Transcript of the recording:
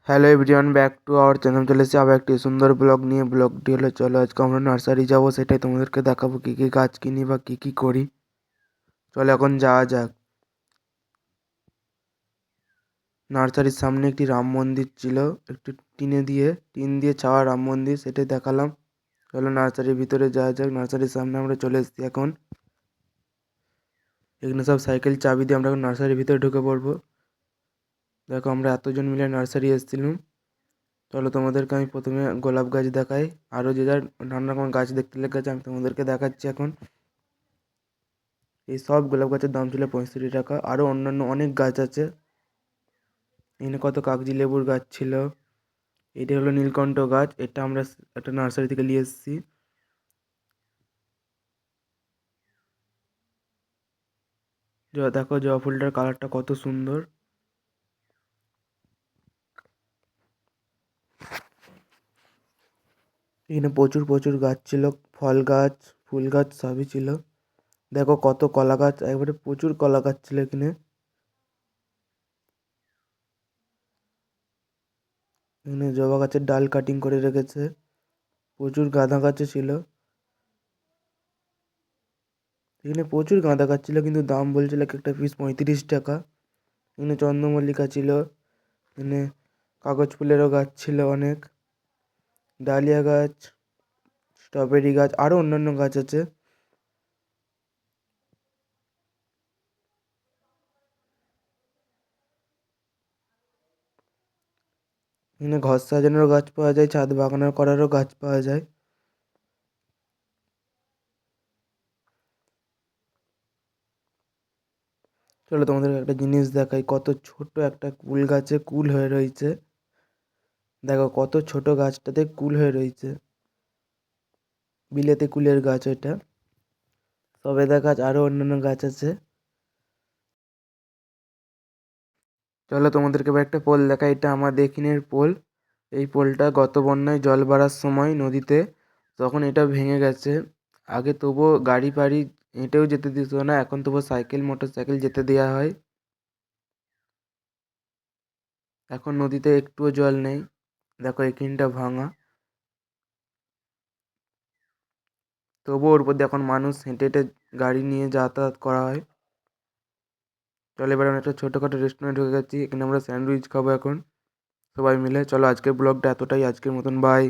Hello everyone, back to our channel. চলে এসেছি আবার একটি সুন্দর ব্লগ নিয়ে। ব্লগটি হলো, চলো আজকে আমরা নার্সারি যাব, সেটাই তোমাদেরকে দেখাবো কী কী গাছ কিনি বা কী কী করি। চলো এখন যাওয়া যাক। নার্সারির সামনে একটি রাম মন্দির ছিল, একটু টিন দিয়ে ছাওয়া রাম মন্দির, সেটাই দেখালাম। চলো নার্সারির ভিতরে যাওয়া যাক। নার্সারির সামনে আমরা চলে এসেছি এখন। এখানে সব সাইকেল চাবি দিয়ে আমরা এখন নার্সারির ভিতরে ঢুকে পড়বো। দেখো আমরা এতজন মিলে নার্সারি এসেছিলাম। চলো তোমাদেরকে আমি প্রথমে গোলাপ গাছ দেখাই, আরও যে যার নানা রকম গাছ দেখতে লেগেছে আমি তোমাদেরকে দেখাচ্ছি এখন। এই সব গোলাপ গাছের দাম ছিল 65 টাকা। আরও অন্যান্য অনেক গাছ আছে। এখানে কত কাগজি লেবুর গাছ ছিল। এটা হলো নীলকণ্ঠ গাছ, এটা আমরা একটা নার্সারি থেকে নিয়ে এসেছি। দেখো জবা ফুলটার কালারটা কত সুন্দর। এখানে প্রচুর প্রচুর গাছ ছিল, ফল গাছ ফুল গাছ সবই ছিল। দেখো কত কলা গাছ, একবারে প্রচুর কলা গাছ ছিল এখানে। এখানে জবা গাছের ডাল কাটিং করে রেখেছে। প্রচুর গাঁদা গাছও ছিল। এখানে প্রচুর গাঁদা গাছ ছিল, কিন্তু দাম বলছিল এক একটা পিস 35 টাকা। এখানে চন্দ্রমল্লিকা ছিল। এখানে কাগজ ফুলেরও গাছ ছিল অনেক, ডালিয়া গাছ, স্ট্রবেরি গাছ, আরও অন্যান্য গাছ আছে। এখানে ঘর সাজানোর গাছ পাওয়া যায়, ছাদ বাগানের করারও গাছ পাওয়া যায়। চলো তোমাদেরকে একটা জিনিস দেখাই, কত ছোট একটা কুল গাছে কুল হয়ে রয়েছে। দেখো কত ছোট গাছটাতে কুল হয়ে রয়েছে। বিলেতি কুলের গাছ এটা। সবেদা গাছ, আরও অন্যান্য গাছ আছে। চলো তোমাদেরকে এবার একটা পোল দেখাই, এটা আমাদের এখানের পোল। এই পোলটা গত বন্যায় জল বাড়ার সময় নদীতে, তখন এটা ভেঙে গেছে। আগে তবুও গাড়ি ফাড়ি হেঁটেও যেতে দিত না, এখন তবুও সাইকেল মোটর সাইকেল যেতে দেওয়া হয়। এখন নদীতে একটুও জল নেই। দেখো এখানটা ভাঙা, তবুও ওর উপর দিয়ে এখন মানুষ হেঁটে হেঁটে গাড়ি নিয়ে যাতায়াত করা হয়। চলো এবার আমরা একটা ছোটোখাটো রেস্টুরেন্ট ঢুকে গেছি, এখানে আমরা স্যান্ডউইচ খাবো এখন সবাই মিলে। চলো আজকের ব্লগটা এতটাই, আজকের মতন বাই।